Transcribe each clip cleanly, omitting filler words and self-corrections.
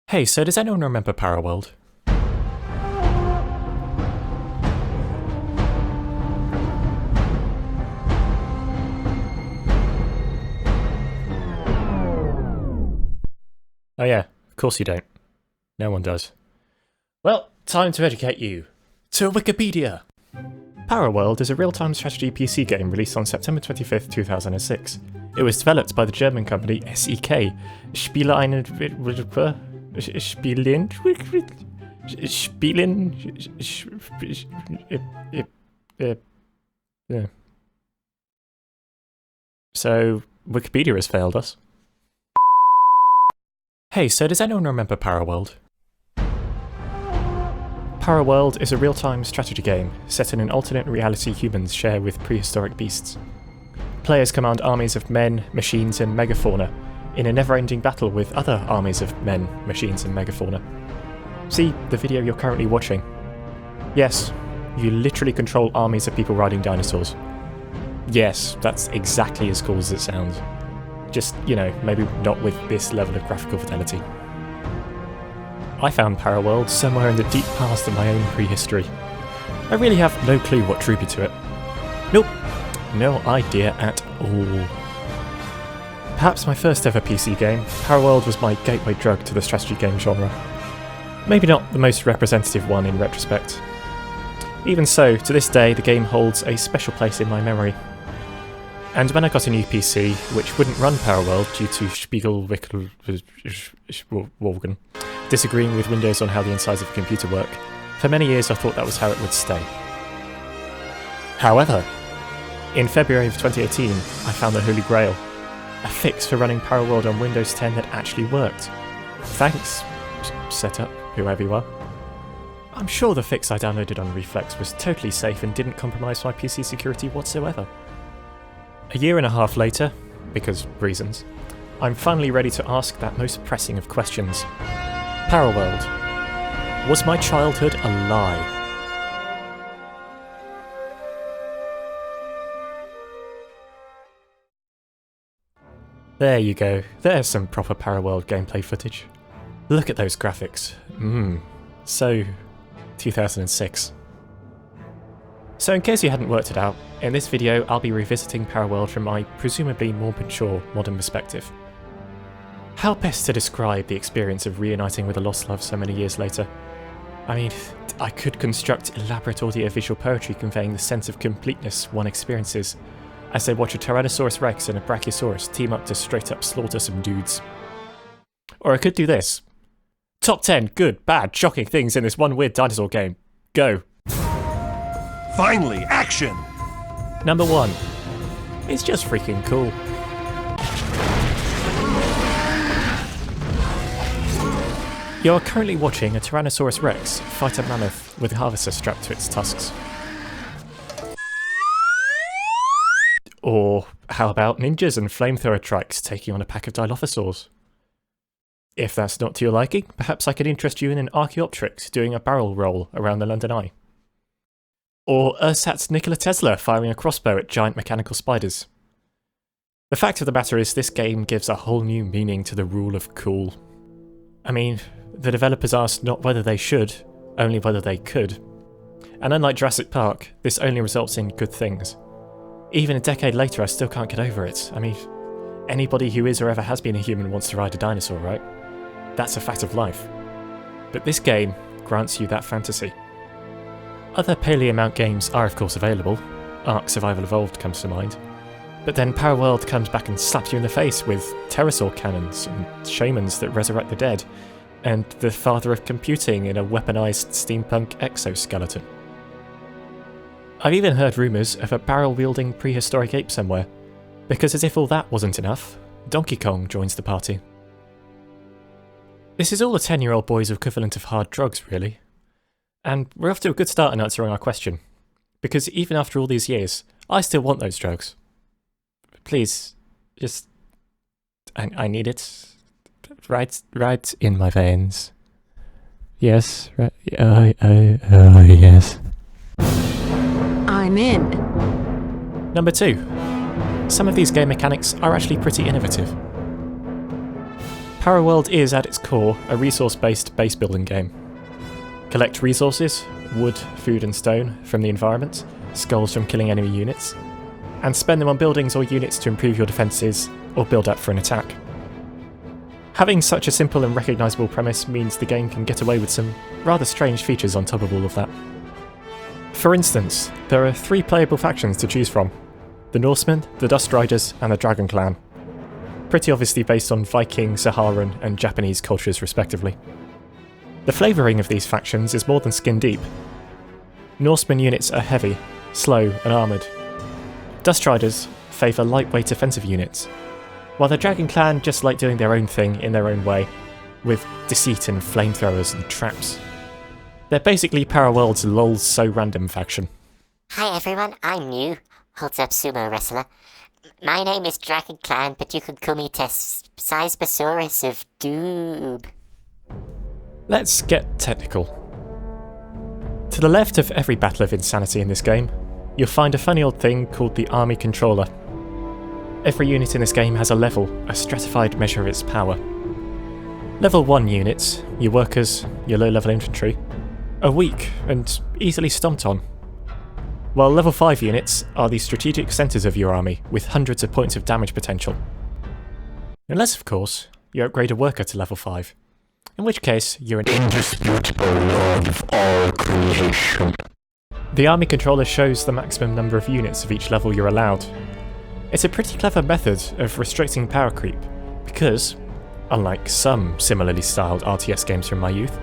Hey, so does anyone remember ParaWorld? Oh yeah, of course you don't. No one does. Well, time to educate you. To Wikipedia! ParaWorld is a real-time strategy PC game released on September 25th, 2006. It was developed by the German company SEK, Spielen... So, Wikipedia has failed us. Hey, so does anyone remember ParaWorld? ParaWorld is a real-time strategy game set in an alternate reality humans share with prehistoric beasts. Players command armies of men, machines and megafauna in a never-ending battle with other armies of men, machines and megafauna. See the video you're currently watching? Yes, you literally control armies of people riding dinosaurs. Yes, that's exactly as cool as it sounds. Just, you know, maybe not with this level of graphical fidelity. I found ParaWorld somewhere in the deep past of my own prehistory. I really have no clue what drew me to it. Nope, no idea at all. Perhaps my first ever PC game, ParaWorld was my gateway drug to the strategy game genre. Maybe not the most representative one in retrospect. Even so, to this day the game holds a special place in my memory. And when I got a new PC, which wouldn't run ParaWorld due to Spiegel disagreeing with Windows on how the insides of a computer work, for many years I thought that was how it would stay. However, in February of 2018, I found the Holy Grail, a fix for running ParaWorld on Windows 10 that actually worked. Thanks, setup, whoever you are. I'm sure the fix I downloaded on Reflex was totally safe and didn't compromise my PC security whatsoever. A year and a half later, because reasons, I'm finally ready to ask that most pressing of questions. ParaWorld. Was my childhood a lie? There you go, there's some proper ParaWorld gameplay footage. Look at those graphics. So 2006. So in case you hadn't worked it out, in this video I'll be revisiting ParaWorld from my presumably more mature modern perspective. How best to describe the experience of reuniting with a lost love so many years later? I mean, I could construct elaborate audio-visual poetry conveying the sense of completeness one experiences as they watch a Tyrannosaurus Rex and a Brachiosaurus team up to straight up slaughter some dudes. Or I could do this. Top 10 good, bad, shocking things in this one weird dinosaur game. Go. Finally, action! Number 1. It's just freaking cool. You're currently watching a Tyrannosaurus Rex fight a mammoth with a harvester strapped to its tusks. Or how about ninjas and flamethrower trikes taking on a pack of Dilophosaurs? If that's not to your liking, perhaps I could interest you in an Archaeopteryx doing a barrel roll around the London Eye. Or ersatz Nikola Tesla firing a crossbow at giant mechanical spiders. The fact of the matter is this game gives a whole new meaning to the rule of cool. I mean, the developers asked not whether they should, only whether they could. And unlike Jurassic Park, this only results in good things. Even a decade later I still can't get over it. I mean, anybody who is or ever has been a human wants to ride a dinosaur, right? That's a fact of life. But this game grants you that fantasy. Other Paleomount games are of course available. Ark Survival Evolved comes to mind. But then ParaWorld comes back and slaps you in the face with pterosaur cannons and shamans that resurrect the dead, and the father of computing in a weaponized steampunk exoskeleton. I've even heard rumours of a barrel-wielding prehistoric ape somewhere, because as if all that wasn't enough, Donkey Kong joins the party. This is all a 10-year-old boy's equivalent of hard drugs, really. And we're off to a good start in answering our question, because even after all these years, I still want those drugs. Please, just... I need it. Right in my veins. Yes, right. Yes. I'm in. Number 2. Some of these game mechanics are actually pretty innovative. ParaWorld is, at its core, a resource-based base building game. Collect resources, wood, food and stone, from the environment, skulls from killing enemy units, and spend them on buildings or units to improve your defences or build up for an attack. Having such a simple and recognisable premise means the game can get away with some rather strange features on top of all of that. For instance, there are 3 playable factions to choose from: the Norsemen, the Dust Riders and the Dragon Clan. Pretty obviously based on Viking, Saharan and Japanese cultures respectively. The flavouring of these factions is more than skin deep. Norsemen units are heavy, slow and armoured. Dust Riders favour lightweight offensive units, while the Dragon Clan just like doing their own thing in their own way, with deceit and flamethrowers and traps. They're basically ParaWorld's LOL's So Random faction. Hi everyone, I'm new, holds up sumo wrestler. My name is Dragon Clan, but you can call me Seismosaurus of Doom. Let's get technical. To the left of every battle of insanity in this game, you'll find a funny old thing called the Army Controller. Every unit in this game has a level, a stratified measure of its power. Level 1 units, your workers, your low-level infantry, are weak and easily stomped on. While level 5 units are the strategic centres of your army, with hundreds of points of damage potential. Unless, of course, you upgrade a worker to level 5, in which case you're an indisputable lord of all creation. The Army Controller shows the maximum number of units of each level you're allowed. It's a pretty clever method of restricting power creep, because, unlike some similarly styled RTS games from my youth,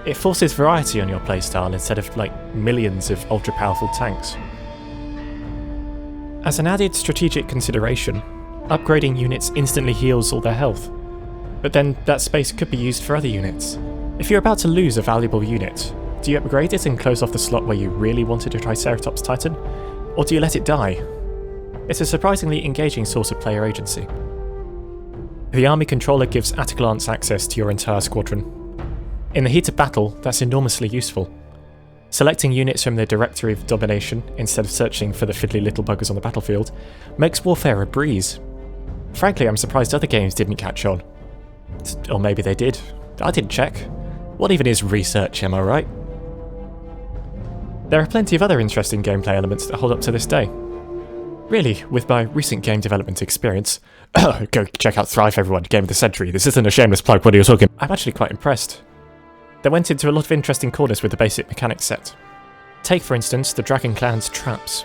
it forces variety on your playstyle instead of millions of ultra-powerful tanks. As an added strategic consideration, upgrading units instantly heals all their health, but then that space could be used for other units. If you're about to lose a valuable unit, do you upgrade it and close off the slot where you really wanted a Triceratops Titan, or do you let it die? It's a surprisingly engaging source of player agency. The Army Controller gives at-a-glance access to your entire squadron. In the heat of battle, that's enormously useful. Selecting units from the directory of domination instead of searching for the fiddly little buggers on the battlefield makes warfare a breeze. Frankly, I'm surprised other games didn't catch on. Or maybe they did. I didn't check. What even is research, am I right? There are plenty of other interesting gameplay elements that hold up to this day. Really, with my recent game development experience, go check out Thrive everyone, Game of the Century, this isn't a shameless plug, what are you talking? I'm actually quite impressed. They went into a lot of interesting corners with the basic mechanics set. Take for instance the Dragon Clan's traps.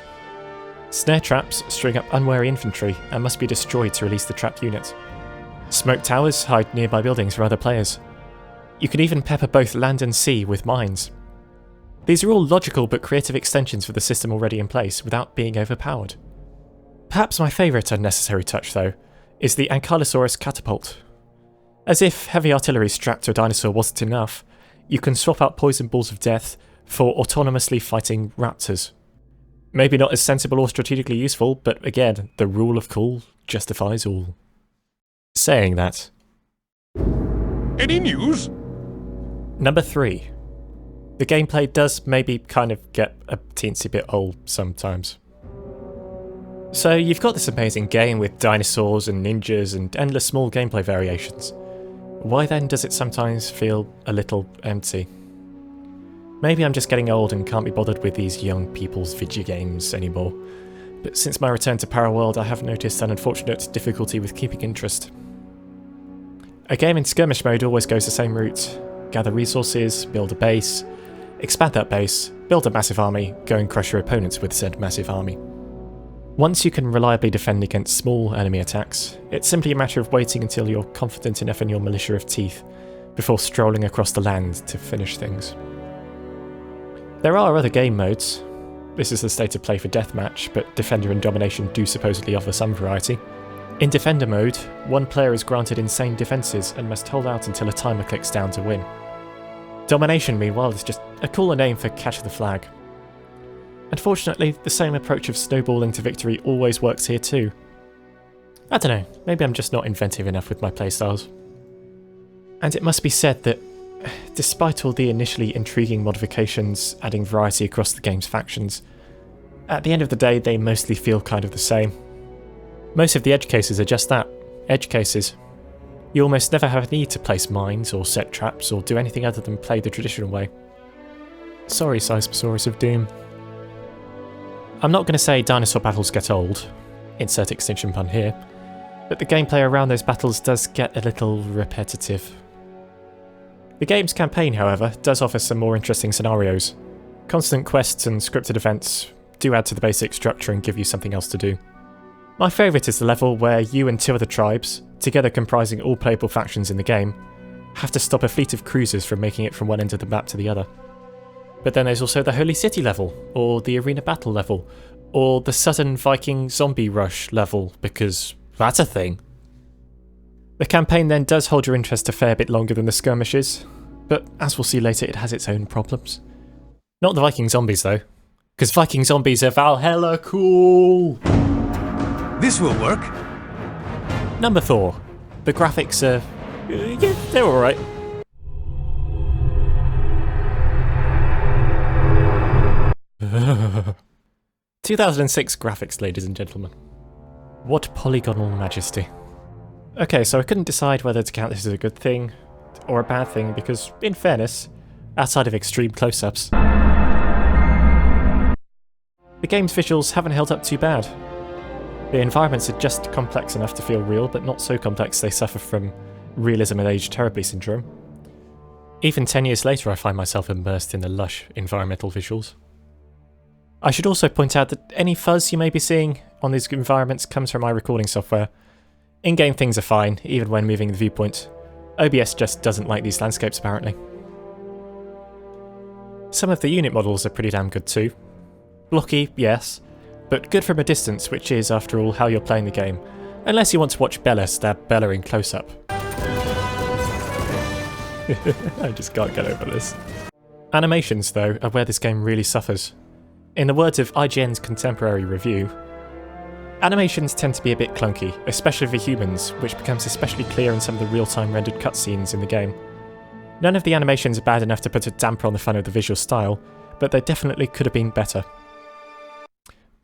Snare traps string up unwary infantry and must be destroyed to release the trapped unit. Smoke towers hide nearby buildings for other players. You can even pepper both land and sea with mines. These are all logical but creative extensions for the system already in place without being overpowered. Perhaps my favourite unnecessary touch though is the Ankylosaurus catapult. As if heavy artillery strapped to a dinosaur wasn't enough, you can swap out poison balls of death for autonomously fighting raptors. Maybe not as sensible or strategically useful, but again, the rule of cool justifies all. Saying that. Any news? Number 3. The gameplay does maybe kind of get a teensy bit old sometimes. So you've got this amazing game with dinosaurs and ninjas and endless small gameplay variations. Why then does it sometimes feel a little empty? Maybe I'm just getting old and can't be bothered with these young people's video games anymore, but since my return to ParaWorld I have noticed an unfortunate difficulty with keeping interest. A game in skirmish mode always goes the same route: gather resources, build a base, expand that base, build a massive army, go and crush your opponents with said massive army. Once you can reliably defend against small enemy attacks, it's simply a matter of waiting until you're confident enough in your militia of teeth before strolling across the land to finish things. There are other game modes. This is the state of play for Deathmatch, but Defender and Domination do supposedly offer some variety. In Defender mode, one player is granted insane defences and must hold out until a timer clicks down to win. Domination, meanwhile, is just a cooler name for Catch the Flag. Unfortunately, the same approach of snowballing to victory always works here too. I don't know, maybe I'm just not inventive enough with my playstyles. And it must be said that, despite all the initially intriguing modifications adding variety across the game's factions, at the end of the day they mostly feel kind of the same. Most of the edge cases are just that, edge cases. You almost never have a need to place mines or set traps or do anything other than play the traditional way. Sorry, Sizeposaurus of Doom. I'm not going to say dinosaur battles get old, insert extinction pun here, but the gameplay around those battles does get a little repetitive. The game's campaign, however, does offer some more interesting scenarios. Constant quests and scripted events do add to the basic structure and give you something else to do. My favourite is the level where you and 2 other tribes, together comprising all playable factions in the game, have to stop a fleet of cruisers from making it from one end of the map to the other. But then there's also the Holy City level, or the Arena Battle level, or the Sudden Viking Zombie Rush level, because that's a thing. The campaign then does hold your interest a fair bit longer than the skirmishes, but as we'll see later, it has its own problems. Not the Viking zombies though, because Viking zombies are Valhalla cool! This will work. Number 4. The graphics are... yeah, they're alright. Ugh. 2006 graphics, ladies and gentlemen. What polygonal majesty. Okay, so I couldn't decide whether to count this as a good thing or a bad thing because, in fairness, outside of extreme close-ups, the game's visuals haven't held up too bad. The environments are just complex enough to feel real, but not so complex they suffer from realism and age terribly syndrome. Even 10 years later I find myself immersed in the lush environmental visuals. I should also point out that any fuzz you may be seeing on these environments comes from my recording software. In-game things are fine, even when moving the viewpoint. OBS just doesn't like these landscapes apparently. Some of the unit models are pretty damn good too. Blocky, yes, but good from a distance, which is, after all, how you're playing the game, unless you want to watch Bella stab Bella in close-up. I just can't get over this. Animations, though, are where this game really suffers. In the words of IGN's contemporary review, animations tend to be a bit clunky, especially for humans, which becomes especially clear in some of the real-time rendered cutscenes in the game. None of the animations are bad enough to put a damper on the fun of the visual style, but they definitely could have been better.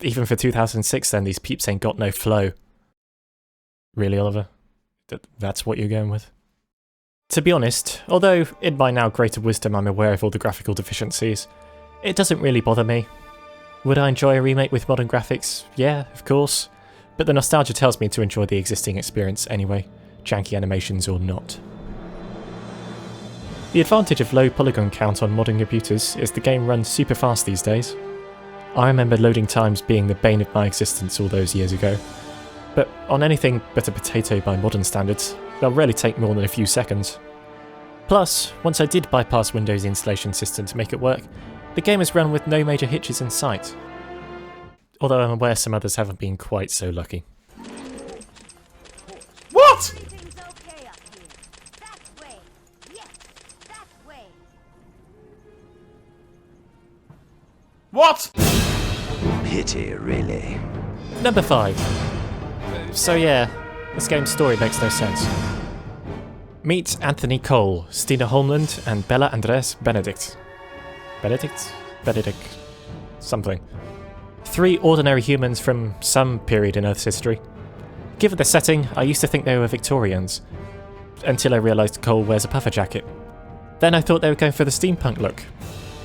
Even for 2006 then, these peeps ain't got no flow. Really, Oliver? That's what you're going with? To be honest, although in my now greater wisdom I'm aware of all the graphical deficiencies, it doesn't really bother me. Would I enjoy a remake with modern graphics? Yeah, of course. But the nostalgia tells me to enjoy the existing experience anyway, janky animations or not. The advantage of low polygon count on modern computers is the game runs super fast these days. I remember loading times being the bane of my existence all those years ago. But on anything but a potato by modern standards, they'll rarely take more than a few seconds. Plus, once I did bypass Windows installation system to make it work, the game has run with no major hitches in sight. Although I'm aware some others haven't been quite so lucky. What? What? Pity, really. Number 5. So yeah, this game's story makes no sense. Meet Anthony Cole, Stina Holmland, and Bella Andres Benedict. Benedict? Something. 3 ordinary humans from some period in Earth's history. Given the setting, I used to think they were Victorians, until I realised Cole wears a puffer jacket. Then I thought they were going for the steampunk look,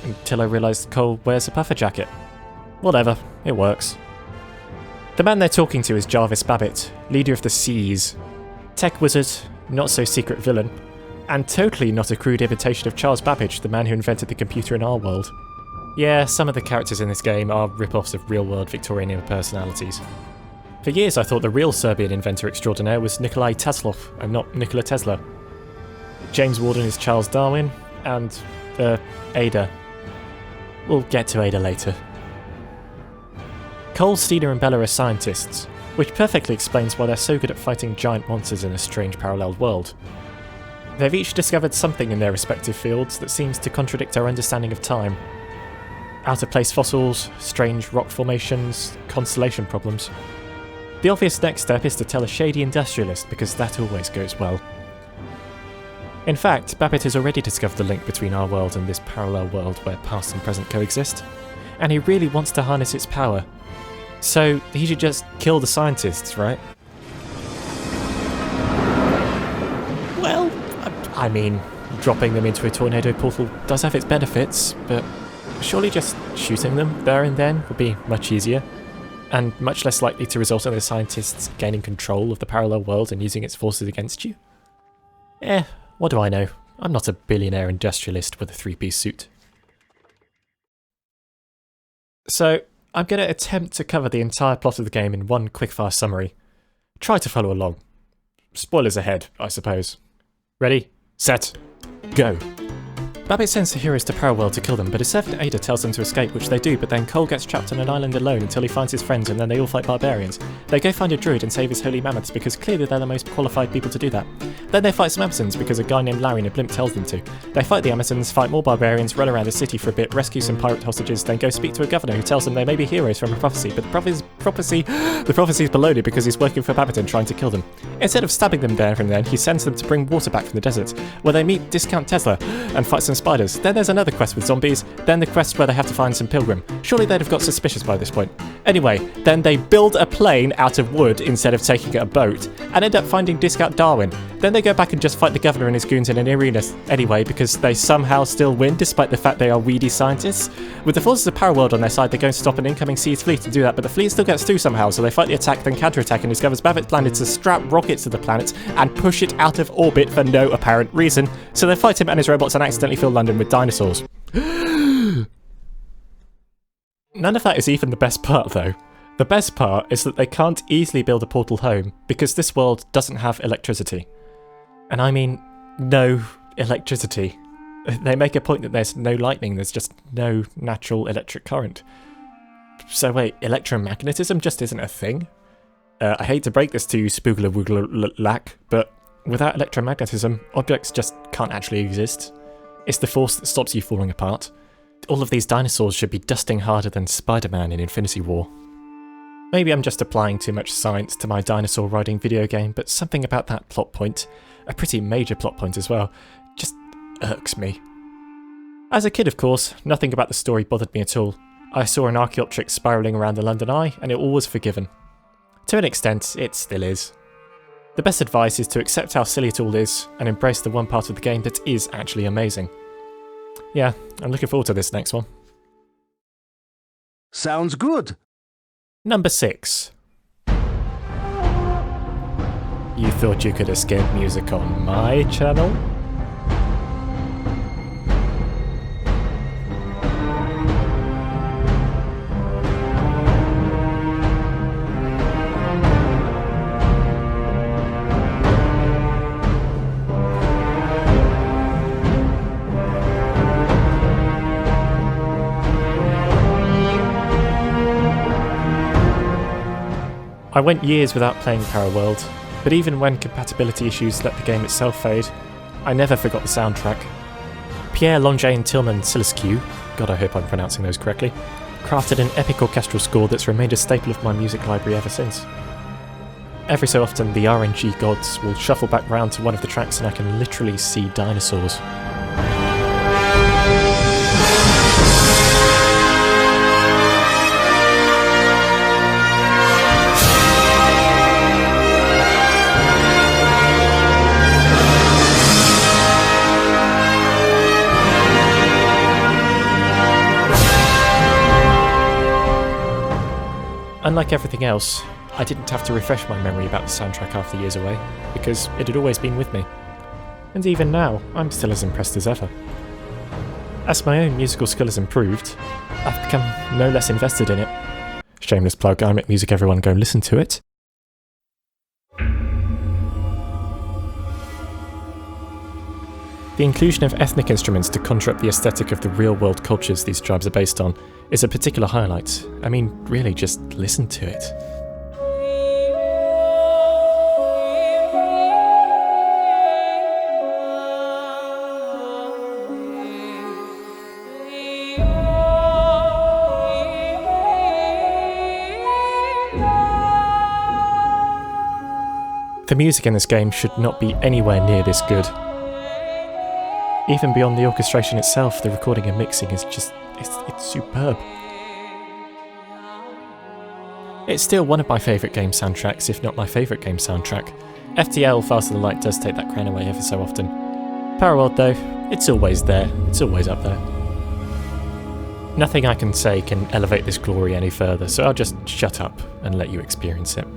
until I realised Cole wears a puffer jacket. Whatever, it works. The man they're talking to is Jarvis Babbitt, leader of the Seas. Tech wizard, not so secret villain, and totally not a crude imitation of Charles Babbage, the man who invented the computer in our world. Yeah, some of the characters in this game are rip-offs of real-world Victorian personalities. For years I thought the real Serbian inventor extraordinaire was Nikolai Teslov, and not Nikola Tesla. James Warden is Charles Darwin, and, Ada. We'll get to Ada later. Cole, Stina and Bella are scientists, which perfectly explains why they're so good at fighting giant monsters in a strange parallel world. They've each discovered something in their respective fields that seems to contradict our understanding of time. Out-of-place fossils, strange rock formations, constellation problems. The obvious next step is to tell a shady industrialist, because that always goes well. In fact, Babbitt has already discovered the link between our world and this parallel world where past and present coexist, and he really wants to harness its power. So he should just kill the scientists, right? I mean, dropping them into a tornado portal does have its benefits, but surely just shooting them there and then would be much easier, and much less likely to result in the scientists gaining control of the parallel world and using its forces against you. What do I know? I'm not a billionaire industrialist with a three-piece suit. So, I'm going to attempt to cover the entire plot of the game in one quickfire summary. Try to follow along. Spoilers ahead, I suppose. Ready, set, go. Babbitt sends the heroes to ParaWorld to kill them, but his servant Ada tells them to escape, which they do, but then Cole gets trapped on an island alone until he finds his friends, and then they all fight barbarians. They go find a druid and save his holy mammoths, because clearly they're the most qualified people to do that. Then they fight some Amazons, because a guy named Larry in a blimp tells them to. They fight the Amazons, fight more barbarians, run around the city for a bit, rescue some pirate hostages, then go speak to a governor who tells them they may be heroes from a prophecy, but the prophecy's baloney because he's working for Babbitt and trying to kill them. Instead of stabbing them there and then, he sends them to bring water back from the desert, where they meet Discount Tesla and fight some spiders. Then there's another quest with zombies, then the quest where they have to find some pilgrim. Surely they'd have got suspicious by this point. Anyway, then they build a plane out of wood instead of taking a boat, and end up finding Discount Darwin. Then they go back and just fight the governor and his goons in an arena anyway, because they somehow still win despite the fact they are weedy scientists. With the forces of ParaWorld on their side, they go and stop an incoming Seas fleet to do that, but the fleet still gets through somehow, so they fight the attack, then counterattack, and discovers Babbitt's plan is to strap rockets to the planet and push it out of orbit for no apparent reason. So they fight him and his robots and accidentally fill London with dinosaurs. None of that is even the best part, though. The best part is that they can't easily build a portal home because this world doesn't have electricity. And I mean, no electricity. They make a point that there's no lightning, there's just no natural electric current. So wait, electromagnetism just isn't a thing? I hate to break this to you, spoogler woogler lack, but without electromagnetism, objects just can't actually exist. It's the force that stops you falling apart. All of these dinosaurs should be dusting harder than Spider-Man in Infinity War. Maybe I'm just applying too much science to my dinosaur riding video game, but something about that plot point, a pretty major plot point as well, just irks me. As a kid, of course, nothing about the story bothered me at all. I saw an Archaeopteryx spiralling around the London Eye, and it all was forgiven. To an extent, it still is. The best advice is to accept how silly it all is, and embrace the one part of the game that is actually amazing. Yeah, I'm looking forward to this next one. Sounds good. Number 6. You thought you could escape music on my channel? I went years without playing ParaWorld, but even when compatibility issues let the game itself fade, I never forgot the soundtrack. Pierre Longin Tillman Silescu, God I hope I'm pronouncing those correctly, crafted an epic orchestral score that's remained a staple of my music library ever since. Every so often the RNG gods will shuffle back round to one of the tracks and I can literally see dinosaurs. Unlike everything else, I didn't have to refresh my memory about the soundtrack after years away, because it had always been with me. And even now, I'm still as impressed as ever. As my own musical skill has improved, I've become no less invested in it. Shameless plug, I make music, everyone go listen to it. The inclusion of ethnic instruments to conjure up the aesthetic of the real-world cultures these tribes are based on is a particular highlight. I mean, really, just listen to it. The music in this game should not be anywhere near this good. Even beyond the orchestration itself, the recording and mixing is just, it's superb. It's still one of my favourite game soundtracks, if not my favourite game soundtrack. FTL Faster Than Light does take that crown away ever so often. ParaWorld though, it's always there, it's always up there. Nothing I can say can elevate this glory any further, so I'll just shut up and let you experience it.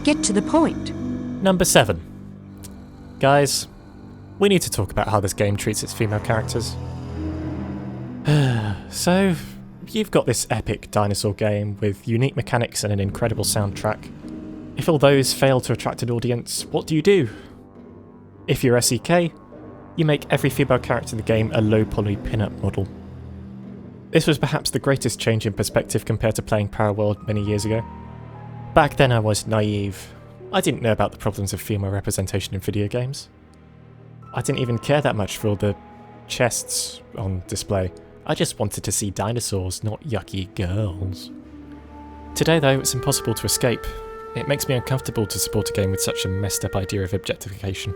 Get to the point. Number 7. Guys, we need to talk about how this game treats its female characters. So, you've got this epic dinosaur game with unique mechanics and an incredible soundtrack. If all those fail to attract an audience, what do you do? If you're SEK, you make every female character in the game a low-poly pin-up model. This was perhaps the greatest change in perspective compared to playing ParaWorld many years ago. Back then I was naive. I didn't know about the problems of female representation in video games. I didn't even care that much for all the chests on display. I just wanted to see dinosaurs, not yucky girls. Today though, it's impossible to escape. It makes me uncomfortable to support a game with such a messed up idea of objectification.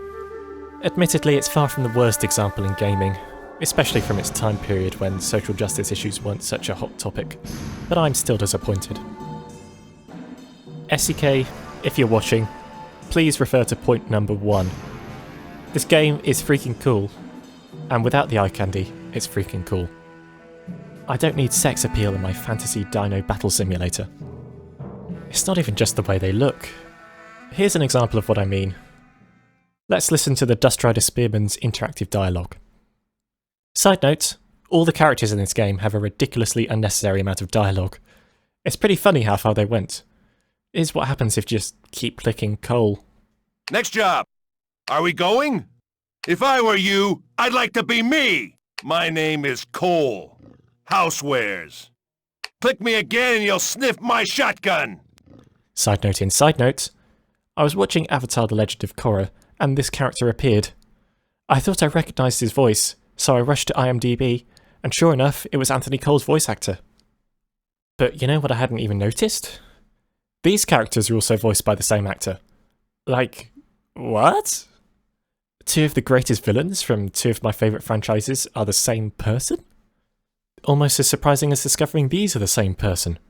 Admittedly, it's far from the worst example in gaming, especially from its time period when social justice issues weren't such a hot topic, but I'm still disappointed. SEK, if you're watching, please refer to point number 1. This game is freaking cool, and without the eye candy, it's freaking cool. I don't need sex appeal in my fantasy dino battle simulator. It's not even just the way they look. Here's an example of what I mean. Let's listen to the Dust Rider Spearman's interactive dialogue. Side note, all the characters in this game have a ridiculously unnecessary amount of dialogue. It's pretty funny how far they went. Is what happens if you just keep clicking Cole. Next job. Are we going? If I were you, I'd like to be me. My name is Cole. Housewares. Click me again and you'll sniff my shotgun. Side note in side note, I was watching Avatar: The Legend of Korra, and this character appeared. I thought I recognised his voice, so I rushed to IMDb, and sure enough, it was Anthony Cole's voice actor. But you know what I hadn't even noticed? These characters are also voiced by the same actor. Like, what? 2 of the greatest villains from 2 of my favourite franchises are the same person? Almost as surprising as discovering these are the same person.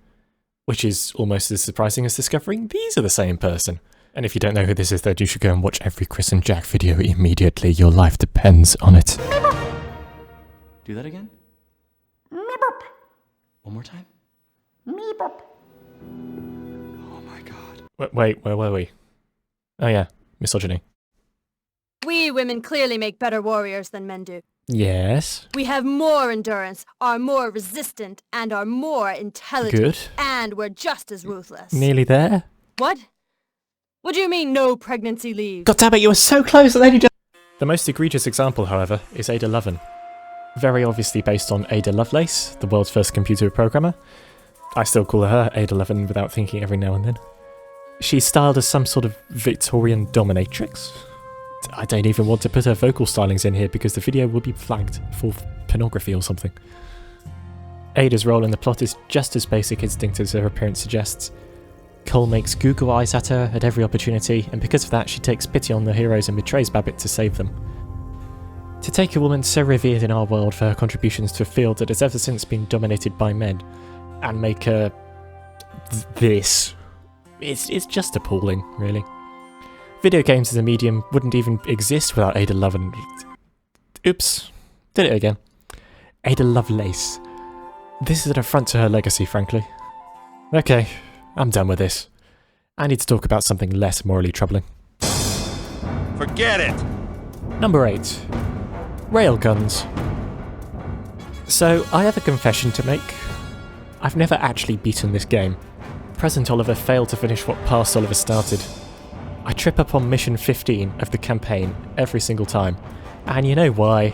Which is almost as surprising as discovering these are the same person. And if you don't know who this is, then you should go and watch every Chris and Jack video immediately. Your life depends on it. Do that again? One more time? Wait, where were we? Oh yeah, misogyny. We women clearly make better warriors than men do. Yes. We have more endurance, are more resistant, and are more intelligent. Good. And we're just as ruthless. Nearly there. What? What do you mean, no pregnancy leave? God damn it, you were so close and then you just... The most egregious example, however, is Ada Lovelace. Very obviously based on Ada Lovelace, the world's first computer programmer. I still call her Ada Lovelace without thinking every now and then. She's styled as some sort of Victorian dominatrix. I don't even want to put her vocal stylings in here because the video will be flagged for pornography or something. Ada's role in the plot is just as basic instinct as her appearance suggests. Cole makes Google eyes at her at every opportunity, and because of that she takes pity on the heroes and betrays Babbitt to save them. To take a woman so revered in our world for her contributions to a field that has ever since been dominated by men, and make her... this... It's just appalling, really. Video games as a medium wouldn't even exist without Ada Lovelace. Oops. Did it again. Ada Lovelace. This is an affront to her legacy, frankly. Okay, I'm done with this. I need to talk about something less morally troubling. Forget it. Number 8. Railguns. So, I have a confession to make. I've never actually beaten this game. Present Oliver failed to finish what Past Oliver started. I trip up on mission 15 of the campaign every single time, and you know why.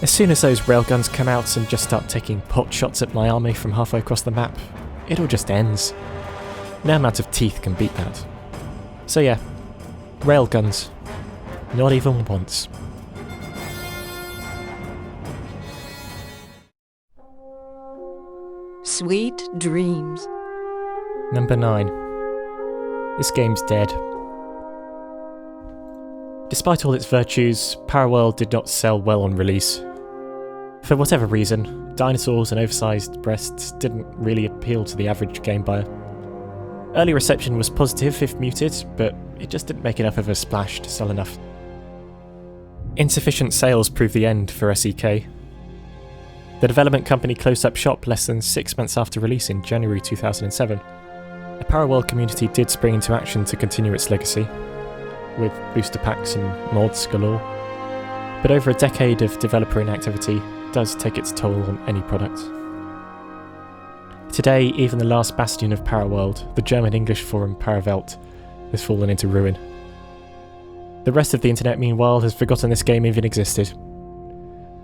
As soon as those railguns come out and just start taking pot shots at my army from halfway across the map, it all just ends. No amount of teeth can beat that. So yeah, railguns. Not even once. Sweet dreams. Number 9. This game's dead. Despite all its virtues, ParaWorld did not sell well on release. For whatever reason, dinosaurs and oversized breasts didn't really appeal to the average game buyer. Early reception was positive, if muted, but it just didn't make enough of a splash to sell enough. Insufficient sales proved the end for SEK. The development company closed up shop less than 6 months after release in January 2007. The ParaWorld community did spring into action to continue its legacy, with booster packs and mods galore. But over a decade of developer inactivity does take its toll on any product. Today, even the last bastion of ParaWorld, the German-English forum ParaWelt, has fallen into ruin. The rest of the internet, meanwhile, has forgotten this game even existed.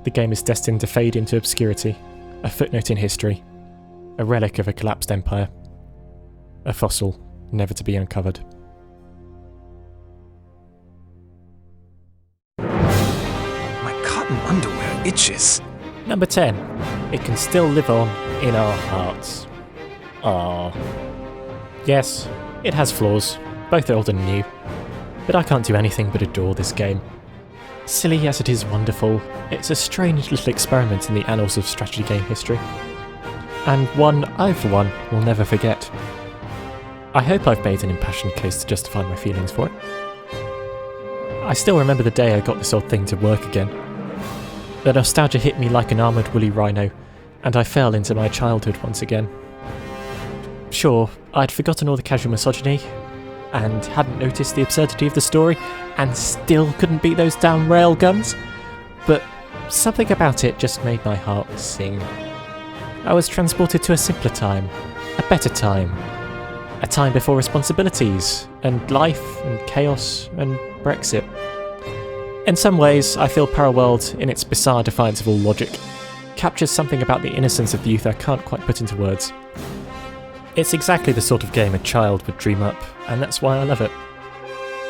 The game is destined to fade into obscurity, a footnote in history, a relic of a collapsed empire, a fossil never to be uncovered. My cotton underwear itches. Number 10. It can still live on in our hearts. Ah. Yes, it has flaws, both old and new, but I can't do anything but adore this game. Silly as it is wonderful, it's a strange little experiment in the annals of strategy game history, and one I, for one, will never forget. I hope I've made an impassioned case to justify my feelings for it. I still remember the day I got this old thing to work again. The nostalgia hit me like an armoured woolly rhino, and I fell into my childhood once again. Sure, I'd forgotten all the casual misogyny, and hadn't noticed the absurdity of the story, and still couldn't beat those damn railguns, but something about it just made my heart sing. I was transported to a simpler time, a better time, a time before responsibilities, and life, and chaos, and Brexit. In some ways, I feel ParaWorld, in its bizarre defiance of all logic, captures something about the innocence of youth I can't quite put into words. It's exactly the sort of game a child would dream up, and that's why I love it.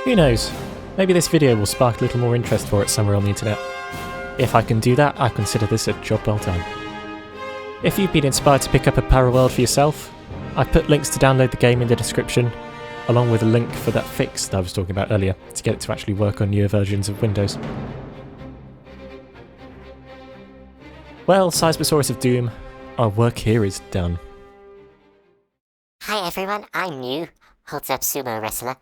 Who knows, maybe this video will spark a little more interest for it somewhere on the internet. If I can do that, I consider this a job well done. If you've been inspired to pick up a ParaWorld for yourself, I've put links to download the game in the description, along with a link for that fix that I was talking about earlier, to get it to actually work on newer versions of Windows. Well, Seismosaurus of Doom, our work here is done. Hi everyone, I'm new. Holds up sumo wrestler.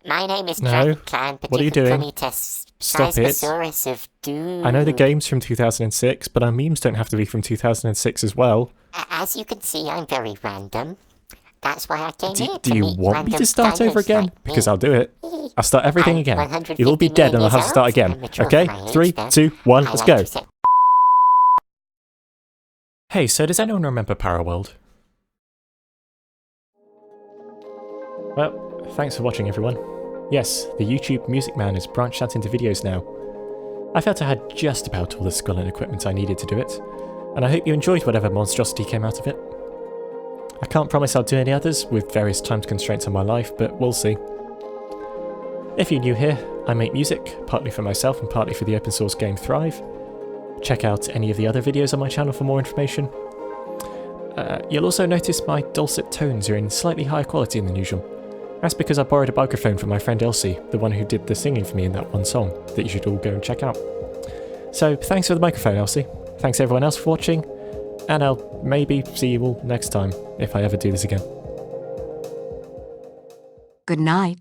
My name is No, Dragon Clan, but what are you can doing? call me test Stop it. Seismosaurus of Doom. I know the game's from 2006, but our memes don't have to be from 2006 as well. As you can see, I'm very random. That's why I came here Do to you meet want me to random start over diners again? like Because me. I'll do it. I'll start everything I'm again. 150 You'll all be dead and I'll have to years start old. again. I'm mature Okay? for my age, 3, though. 2, 1, I let's like go. to say- Hey, so does anyone remember ParaWorld? Well, thanks for watching everyone. Yes, the YouTube Music Man has branched out into videos now. I felt I had just about all the skill and equipment I needed to do it, and I hope you enjoyed whatever monstrosity came out of it. I can't promise I'll do any others, with various time constraints on my life, but we'll see. If you're new here, I make music, partly for myself and partly for the open source game Thrive. Check out any of the other videos on my channel for more information. You'll also notice my dulcet tones are in slightly higher quality than usual. That's because I borrowed a microphone from my friend Elsie, the one who did the singing for me in that one song, that you should all go and check out. So thanks for the microphone, Elsie. Thanks everyone else for watching, and I'll maybe see you all next time, if I ever do this again. Good night.